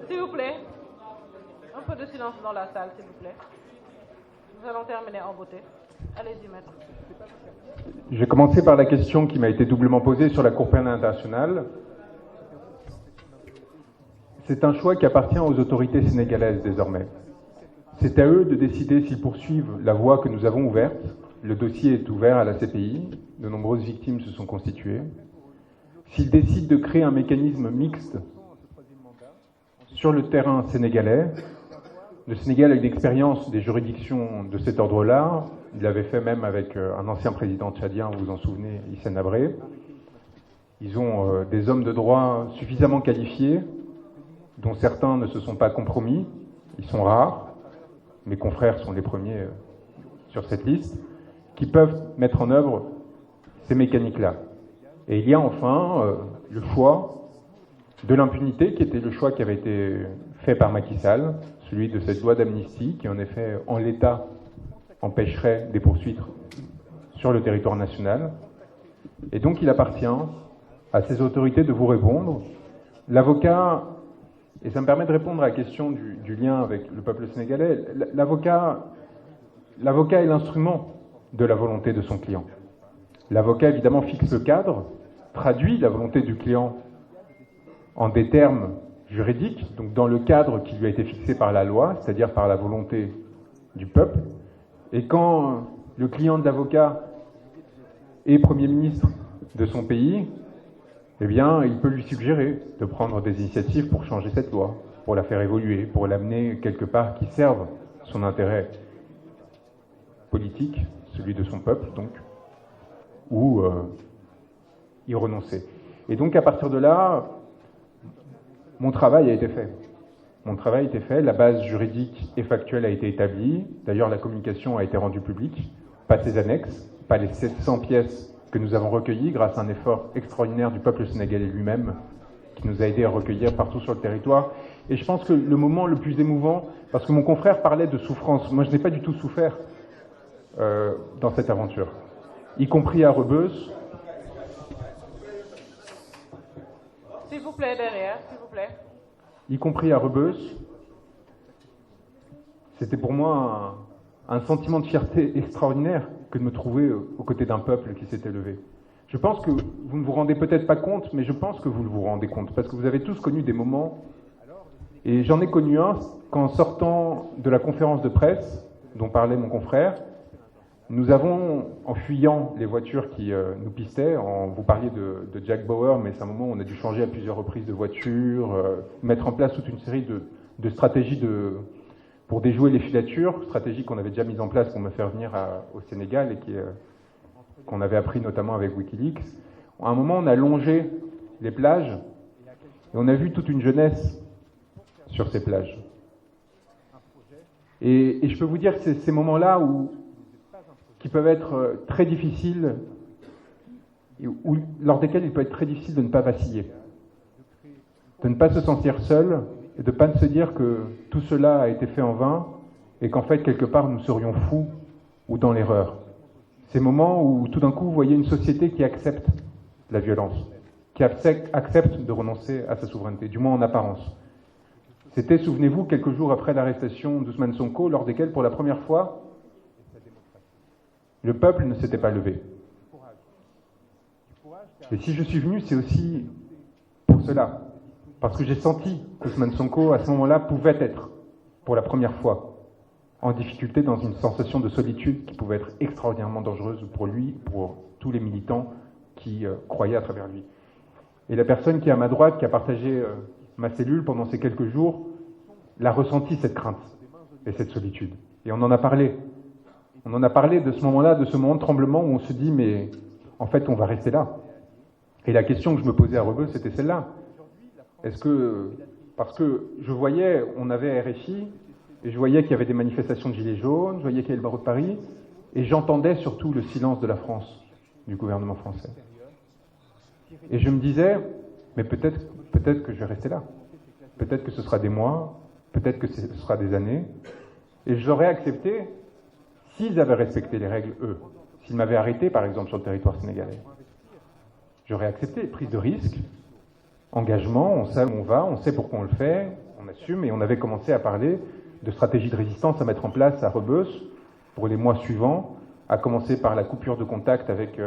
S'il vous plaît, un peu de silence dans la salle, s'il vous plaît. Nous allons terminer en beauté. Allez-y, maître. Je vais commencer par la question qui m'a été doublement posée sur la Cour pénale internationale. C'est un choix qui appartient aux autorités sénégalaises désormais. C'est à eux de décider s'ils poursuivent la voie que nous avons ouverte. Le dossier est ouvert à la CPI. De nombreuses victimes se sont constituées. S'ils décident de créer un mécanisme mixte sur le terrain sénégalais, le Sénégal a une expérience des juridictions de cet ordre-là. Il l'avait fait même avec un ancien président tchadien, vous vous en souvenez, Hissène Habré. Ils ont des hommes de droit suffisamment qualifiés, dont certains ne se sont pas compromis. Ils sont rares. Mes confrères sont les premiers sur cette liste, qui peuvent mettre en œuvre ces mécaniques-là. Et il y a enfin le choix de l'impunité, qui était le choix qui avait été fait par Macky Sall, celui de cette loi d'amnistie, qui en effet, en l'état, empêcherait des poursuites sur le territoire national. Et donc il appartient à ces autorités de vous répondre. L'avocat, et ça me permet de répondre à la question du lien avec le peuple sénégalais, l'avocat est l'instrument de la volonté de son client. L'avocat, évidemment, fixe le cadre, traduit la volonté du client en des termes juridiques, donc dans le cadre qui lui a été fixé par la loi, c'est-à-dire par la volonté du peuple. Et quand le client de l'avocat est Premier ministre de son pays, eh bien, il peut lui suggérer de prendre des initiatives pour changer cette loi, pour la faire évoluer, pour l'amener quelque part qui serve son intérêt politique, celui de son peuple, donc, ou y renoncer. Et donc, à partir de là, mon travail a été fait. Mon travail a été fait, la base juridique et factuelle a été établie. D'ailleurs, la communication a été rendue publique, pas ses annexes, pas les 700 pièces que nous avons recueillies grâce à un effort extraordinaire du peuple sénégalais lui-même, qui nous a aidés à recueillir partout sur le territoire. Et je pense que le moment le plus émouvant, parce que mon confrère parlait de souffrance, moi je n'ai pas du tout souffert dans cette aventure, y compris à Rebeuss. S'il vous plaît, derrière, s'il vous plaît. Y compris à Rebeuss, c'était pour moi un sentiment de fierté extraordinaire que de me trouver aux côtés d'un peuple qui s'était levé. Je pense que vous ne vous rendez peut-être pas compte, mais je pense que vous vous rendez compte, parce que vous avez tous connu des moments, et j'en ai connu un qu'en sortant de la conférence de presse dont parlait mon confrère, nous avons, en fuyant les voitures qui nous pistaient, vous parliez de Jack Bauer, mais c'est un moment où on a dû changer à plusieurs reprises de voiture, mettre en place toute une série de stratégies pour déjouer les filatures, stratégie qu'on avait déjà mise en place pour me faire venir au Sénégal et qu'on avait appris notamment avec Wikileaks. À un moment, on a longé les plages et on a vu toute une jeunesse sur ces plages. Et je peux vous dire que c'est ces moments-là qui peuvent être très difficiles, lors desquels il peut être très difficile de ne pas vaciller, de ne pas se sentir seul, et de ne pas se dire que tout cela a été fait en vain, et qu'en fait, quelque part, nous serions fous ou dans l'erreur. Ces moments où, tout d'un coup, vous voyez une société qui accepte la violence, qui accepte de renoncer à sa souveraineté, du moins en apparence. C'était, souvenez-vous, quelques jours après l'arrestation d'Ousmane Sonko, lors desquels, pour la première fois, le peuple ne s'était pas levé. Et si je suis venu, c'est aussi pour cela. Parce que j'ai senti qu'Ousmane Sonko, à ce moment-là, pouvait être, pour la première fois, en difficulté dans une sensation de solitude qui pouvait être extraordinairement dangereuse pour lui, pour tous les militants qui croyaient à travers lui. Et la personne qui est à ma droite, qui a partagé ma cellule pendant ces quelques jours, l'a ressenti, cette crainte et cette solitude. Et on en a parlé. On en a parlé de ce moment-là, de ce moment de tremblement où on se dit, mais en fait, on va rester là. Et la question que je me posais à Rebeuss, c'était celle-là. Parce que je voyais, on avait RFI, et je voyais qu'il y avait des manifestations de gilets jaunes, je voyais qu'il y avait le barreau de Paris, et j'entendais surtout le silence de la France, du gouvernement français. Et je me disais, mais peut-être que je vais rester là. Peut-être que ce sera des mois, peut-être que ce sera des années, et j'aurais accepté s'ils avaient respecté les règles, eux. S'ils m'avaient arrêté, par exemple, sur le territoire sénégalais. J'aurais accepté, prise de risque, engagement, on sait où on va, on sait pourquoi on le fait, on on assume, et on avait commencé à parler de stratégie de résistance à mettre en place à Rebeuss pour les mois suivants, à commencer par la coupure de contact avec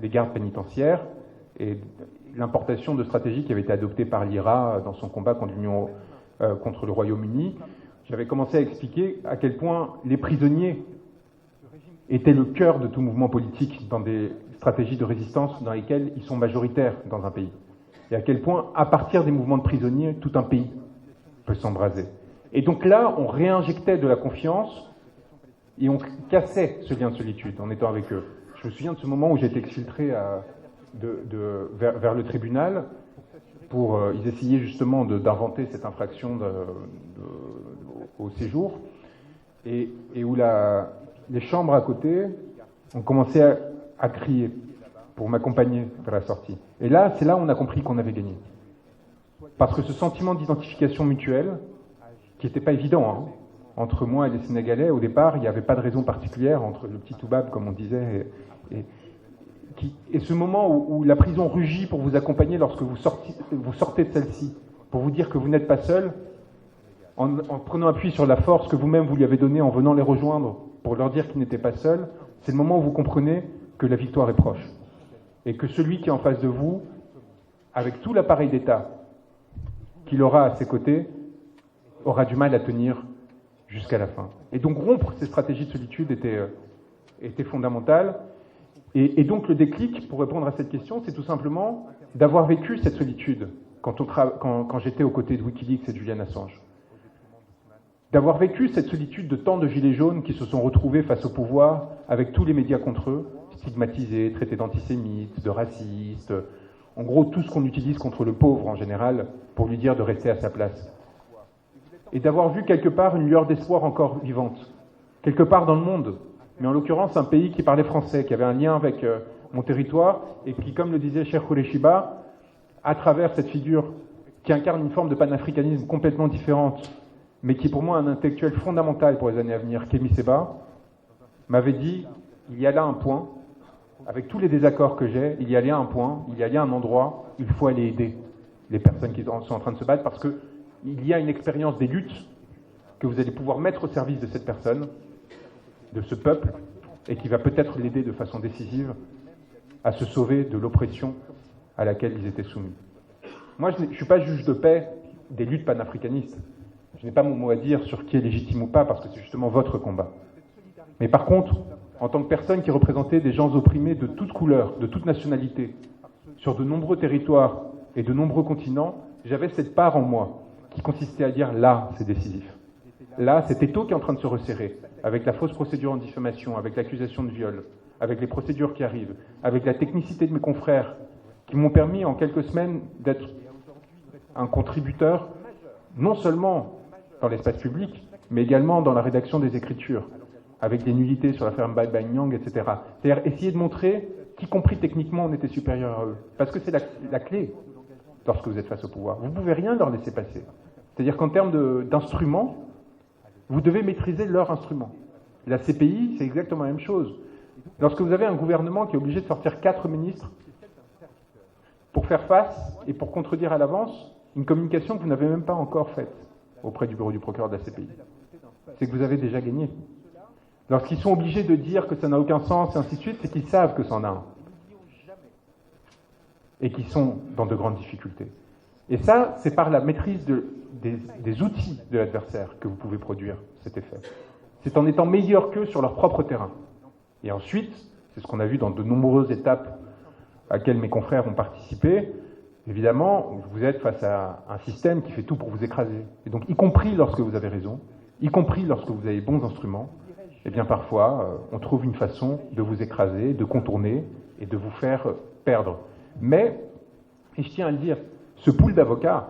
les gardes pénitentiaires et l'importation de stratégies qui avaient été adoptées par l'IRA dans son combat contre le Royaume-Uni. J'avais commencé à expliquer à quel point les prisonniers étaient le cœur de tout mouvement politique dans des stratégies de résistance dans lesquelles ils sont majoritaires dans un pays. Et à quel point, à partir des mouvements de prisonniers, tout un pays peut s'embraser. Et donc là, on réinjectait de la confiance et on cassait ce lien de solitude en étant avec eux. Je me souviens de ce moment où j'ai été exfiltré vers le tribunal pour... ils essayaient justement d'inventer cette infraction au séjour et où les chambres à côté ont commencé à crier pour m'accompagner vers la sortie. Et là, c'est là où on a compris qu'on avait gagné. Parce que ce sentiment d'identification mutuelle, qui n'était pas évident, hein, entre moi et les Sénégalais, au départ, il n'y avait pas de raison particulière entre le petit Toubab, comme on disait, et ce moment où la prison rugit pour vous accompagner lorsque vous sortez de celle-ci, pour vous dire que vous n'êtes pas seul, en prenant appui sur la force que vous-même vous lui avez donnée en venant les rejoindre pour leur dire qu'ils n'étaient pas seuls, c'est le moment où vous comprenez que la victoire est proche. Et que celui qui est en face de vous, avec tout l'appareil d'État qu'il aura à ses côtés, aura du mal à tenir jusqu'à la fin. Et donc rompre ces stratégies de solitude était fondamental. Et donc le déclic, pour répondre à cette question, c'est tout simplement d'avoir vécu cette solitude quand j'étais aux côtés de Wikileaks et de Julian Assange. D'avoir vécu cette solitude de tant de gilets jaunes qui se sont retrouvés face au pouvoir avec tous les médias contre eux, stigmatisés, traités d'antisémites, de racistes, en gros tout ce qu'on utilise contre le pauvre en général pour lui dire de rester à sa place. Et d'avoir vu quelque part une lueur d'espoir encore vivante, quelque part dans le monde, mais en l'occurrence un pays qui parlait français, qui avait un lien avec mon territoire, et qui, comme le disait Cheikh Khoureyshiba, à travers cette figure qui incarne une forme de panafricanisme complètement différente, mais qui est pour moi un intellectuel fondamental pour les années à venir, Kémy Séba, m'avait dit, il y a là un point, avec tous les désaccords que j'ai, il y a là un point, il y a là un endroit, il faut aller aider les personnes qui sont en train de se battre, parce qu'il y a une expérience des luttes que vous allez pouvoir mettre au service de cette personne, de ce peuple, et qui va peut-être l'aider de façon décisive à se sauver de l'oppression à laquelle ils étaient soumis. Moi, je ne suis pas juge de paix des luttes panafricanistes. Je n'ai pas mon mot à dire sur qui est légitime ou pas, parce que c'est justement votre combat. Mais par contre, en tant que personne qui représentait des gens opprimés de toutes couleurs, de toutes nationalités, sur de nombreux territoires et de nombreux continents, j'avais cette part en moi qui consistait à dire là, c'est décisif. Là, cet étau qui est en train de se resserrer, avec la fausse procédure en diffamation, avec l'accusation de viol, avec les procédures qui arrivent, avec la technicité de mes confrères, qui m'ont permis en quelques semaines d'être un contributeur, non seulement dans l'espace public, mais également dans la rédaction des écritures, avec des nullités sur l'affaire Mbai Nyang, etc. C'est-à-dire essayer de montrer qu'y compris techniquement, on était supérieur à eux. Parce que c'est la clé lorsque vous êtes face au pouvoir. Vous ne pouvez rien leur laisser passer. C'est-à-dire qu'en termes d'instruments, vous devez maîtriser leur instrument. La CPI, c'est exactement la même chose. Lorsque vous avez un gouvernement qui est obligé de sortir 4 ministres pour faire face et pour contredire à l'avance une communication que vous n'avez même pas encore faite auprès du bureau du procureur de la CPI, c'est que vous avez déjà gagné. Lorsqu'ils sont obligés de dire que ça n'a aucun sens et ainsi de suite, c'est qu'ils savent que ça en a un. Et qu'ils sont dans de grandes difficultés. Et ça, c'est par la maîtrise des outils de l'adversaire que vous pouvez produire cet effet. C'est en étant meilleur qu'eux sur leur propre terrain. Et ensuite, c'est ce qu'on a vu dans de nombreuses étapes à laquelle mes confrères ont participé, évidemment, vous êtes face à un système qui fait tout pour vous écraser. Et donc, y compris lorsque vous avez raison, y compris lorsque vous avez bons instruments, eh bien parfois, on trouve une façon de vous écraser, de contourner et de vous faire perdre. Mais, et je tiens à le dire, ce pool d'avocats,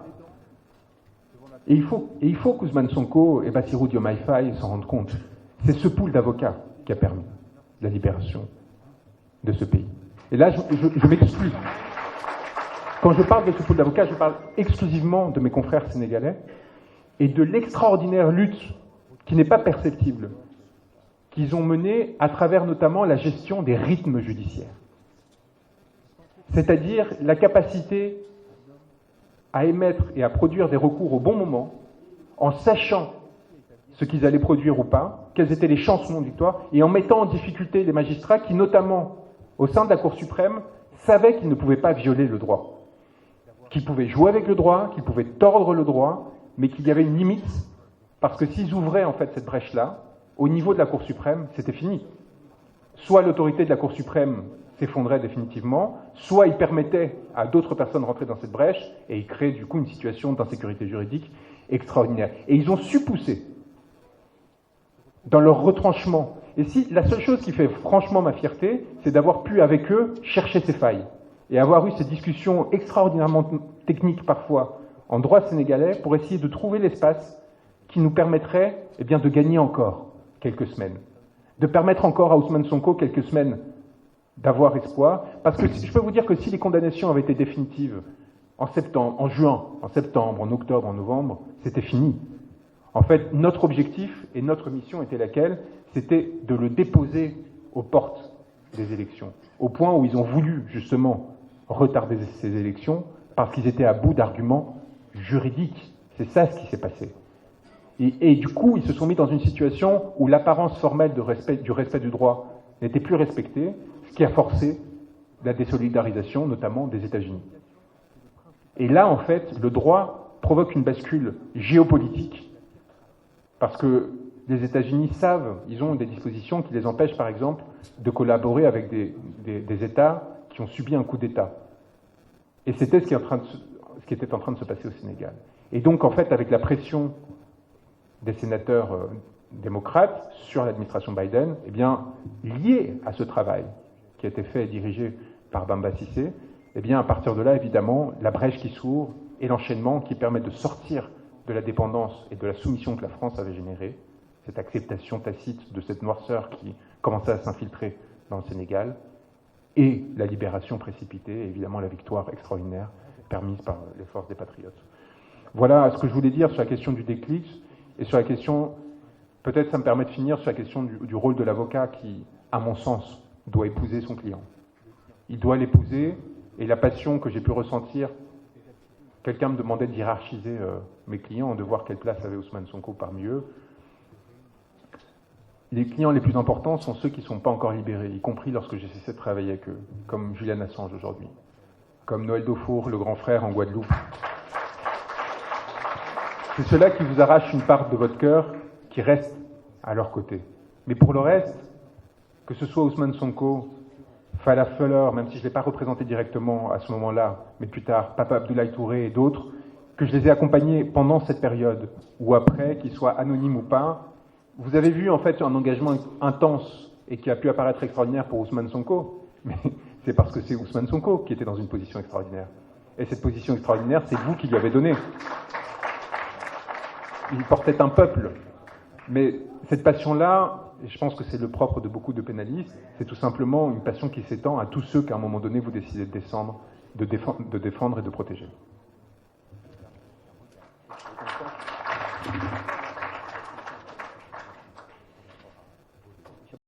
et il faut qu'Ousmane Sonko et Bassirou Diomaye Faye s'en rendent compte, c'est ce pool d'avocats qui a permis la libération de ce pays. Et là, je m'exclus. Quand je parle de ce pool d'avocats, je parle exclusivement de mes confrères sénégalais et de l'extraordinaire lutte qui n'est pas perceptible qu'ils ont menée à travers notamment la gestion des rythmes judiciaires. C'est-à-dire la capacité à émettre et à produire des recours au bon moment, en sachant ce qu'ils allaient produire ou pas, quelles étaient les chances ou non de victoire, et en mettant en difficulté les magistrats qui, notamment au sein de la Cour suprême, savaient qu'ils ne pouvaient pas violer le droit, qu'ils pouvaient jouer avec le droit, qu'ils pouvaient tordre le droit, mais qu'il y avait une limite, parce que s'ils ouvraient en fait cette brèche-là, au niveau de la Cour suprême, c'était fini. Soit l'autorité de la Cour suprême s'effondrait définitivement, soit ils permettaient à d'autres personnes de rentrer dans cette brèche, et ils créaient du coup une situation d'insécurité juridique extraordinaire. Et ils ont su pousser dans leur retranchement. Et si la seule chose qui fait franchement ma fierté, c'est d'avoir pu avec eux chercher ces failles et avoir eu ces discussions extraordinairement techniques parfois en droit sénégalais pour essayer de trouver l'espace qui nous permettrait de gagner encore quelques semaines, de permettre encore à Ousmane Sonko quelques semaines d'avoir espoir, parce que je peux vous dire que si les condamnations avaient été définitives en septembre, en juin, en septembre, en octobre, en novembre, c'était fini. En fait, notre objectif et notre mission était laquelle? C'était de le déposer aux portes des élections, au point où ils ont voulu justement retarder ces élections parce qu'ils étaient à bout d'arguments juridiques. C'est ça ce qui s'est passé. Et du coup, ils se sont mis dans une situation où l'apparence formelle du respect du droit n'était plus respectée, ce qui a forcé la désolidarisation, notamment des États-Unis. Et là, en fait, le droit provoque une bascule géopolitique, parce que les États-Unis savent, ils ont des dispositions qui les empêchent, par exemple, de collaborer avec des États qui ont subi un coup d'État. Et c'était ce qui était en train de se passer au Sénégal. Et donc, en fait, avec la pression des sénateurs démocrates sur l'administration Biden, lié à ce travail qui a été fait et dirigé par Bamba Cissé, à partir de là, évidemment, la brèche qui s'ouvre et l'enchaînement qui permet de sortir de la dépendance et de la soumission que la France avait générée, cette acceptation tacite de cette noirceur qui commençait à s'infiltrer dans le Sénégal, et la libération précipitée, et évidemment la victoire extraordinaire permise par les forces des patriotes. Voilà ce que je voulais dire sur la question du déclic, et sur la question, peut-être ça me permet de finir sur la question du rôle de l'avocat qui, à mon sens, doit épouser son client. Il doit l'épouser, et la passion que j'ai pu ressentir, quelqu'un me demandait de hiérarchiser mes clients, de voir quelle place avait Ousmane Sonko parmi eux. Les clients les plus importants sont ceux qui ne sont pas encore libérés, y compris lorsque j'ai cessé de travailler avec eux, comme Julian Assange aujourd'hui, comme Noël Daufour, le grand frère en Guadeloupe. C'est ceux-là qui vous arrachent une part de votre cœur, qui reste à leur côté. Mais pour le reste, que ce soit Ousmane Sonko, Falla Fuller, même si je ne l'ai pas représenté directement à ce moment-là, mais plus tard, Papa Abdoulaye Touré et d'autres, que je les ai accompagnés pendant cette période, ou après, qu'ils soient anonymes ou pas, vous avez vu en fait un engagement intense et qui a pu apparaître extraordinaire pour Ousmane Sonko, mais c'est parce que c'est Ousmane Sonko qui était dans une position extraordinaire. Et cette position extraordinaire, c'est vous qui lui avez donné. Il portait un peuple. Mais cette passion-là, et je pense que c'est le propre de beaucoup de pénalistes, c'est tout simplement une passion qui s'étend à tous ceux qu'à un moment donné vous décidez de défendre et de protéger.